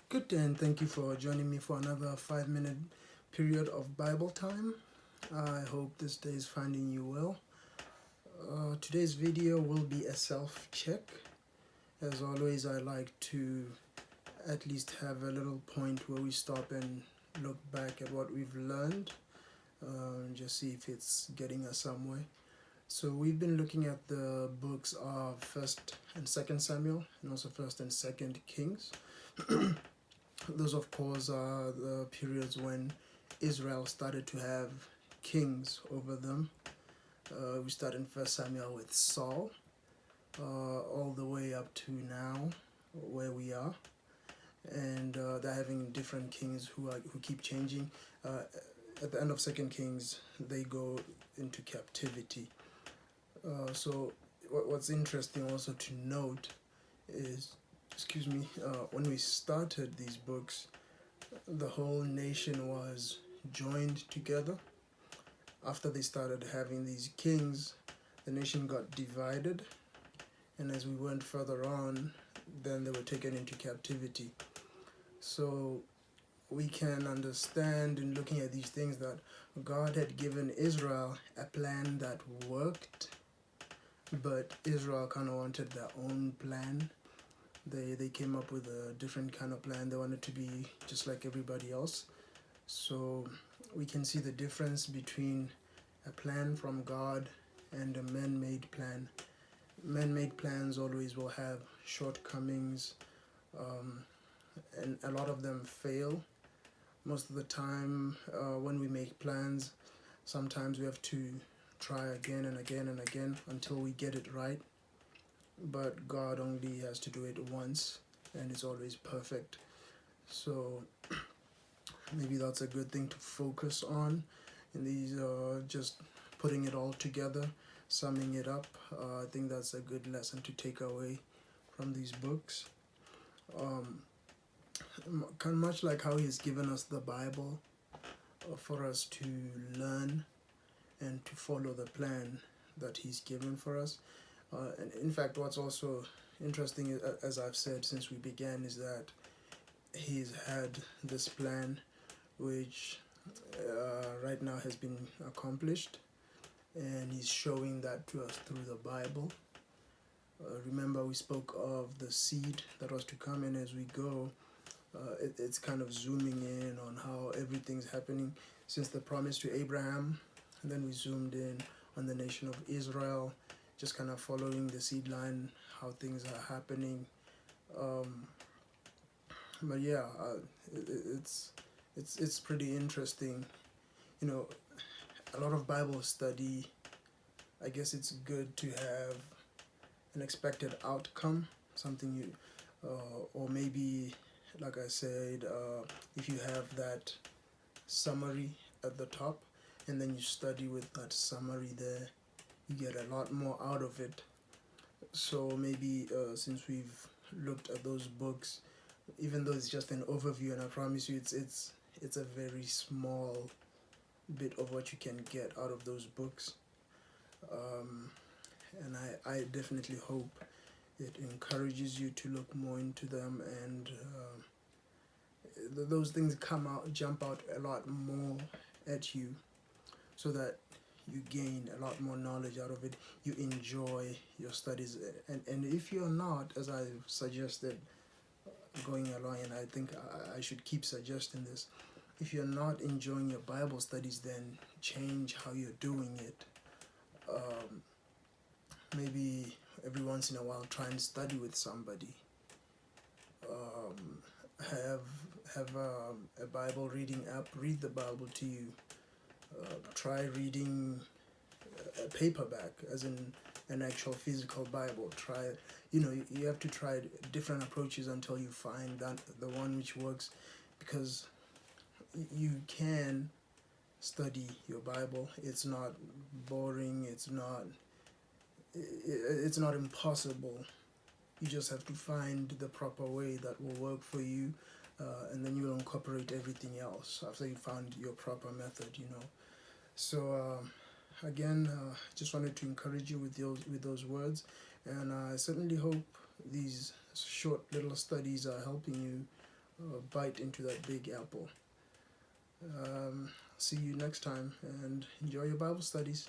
Good day, and thank you for joining me for another 5 minute period of Bible time. I hope this day is finding you well. Today's video will be a self check. As always, I like to at least have a little point where we stop and look back at what we've learned, just see if it's getting us somewhere. So we've been looking at the books of First and Second Samuel, and also First and Second Kings. Those, of course, are the periods when Israel started to have kings over them. We start in First Samuel with Saul, all the way up to now, where we are, and they're having different kings who keep changing. At the end of Second Kings, they go into captivity. So, what's interesting also to note is, when we started these books, the whole nation was joined together. After they started having these kings, the nation got divided, and as we went further on, then they were taken into captivity. So we can understand in looking at these things that God had given Israel a plan that worked, but Israel kind of wanted their own plan. They came up with a different kind of plan. They wanted to be just like everybody else. So we can see the difference between a plan from God and a man-made plan. Man-made plans always will have shortcomings, and a lot of them fail. Most of the time, when we make plans, sometimes we have to try again and again and again until we get it right. But God only has to do it once, and it's always perfect. So maybe that's a good thing to focus on in these, just putting it all together, summing it up. I think that's a good lesson to take away from these books. Kind of much like how He's given us the Bible for us to learn and to follow the plan that He's given for us. And in fact, what's also interesting, as I've said since we began, is that He's had this plan which right now has been accomplished, and He's showing that to us through the Bible. Remember, we spoke of the seed that was to come, and as we go, it's kind of zooming in on how everything's happening since the promise to Abraham, and then we zoomed in on the nation of Israel, just kind of following the seed line, how things are happening. But yeah, it's pretty interesting. You know, a lot of Bible study. I guess it's good to have an expected outcome, something you, or maybe, like I said, if you have that summary at the top, and then you study with that summary there, you get a lot more out of it. So maybe since we've looked at those books, even though it's just an overview, and I promise you, it's a very small bit of what you can get out of those books. And I definitely hope it encourages you to look more into them, and those things jump out a lot more at you, so that you gain a lot more knowledge out of it. You enjoy your studies, and if you're not, as I've suggested going along, and I think I should keep suggesting this, if you're not enjoying your Bible studies, then change how you're doing it. Maybe every once in a while try and study with somebody. Have a Bible reading app read the Bible to you. Try reading a paperback, as in an actual physical Bible. Try, you have to try different approaches until you find that the one which works, because you can study your Bible. It's not boring. It's not impossible. You just have to find the proper way that will work for you, and then you will incorporate everything else after you found your proper method. So again, just wanted to encourage you with those words, and I certainly hope these short little studies are helping you bite into that big apple. See you next time, and enjoy your Bible studies.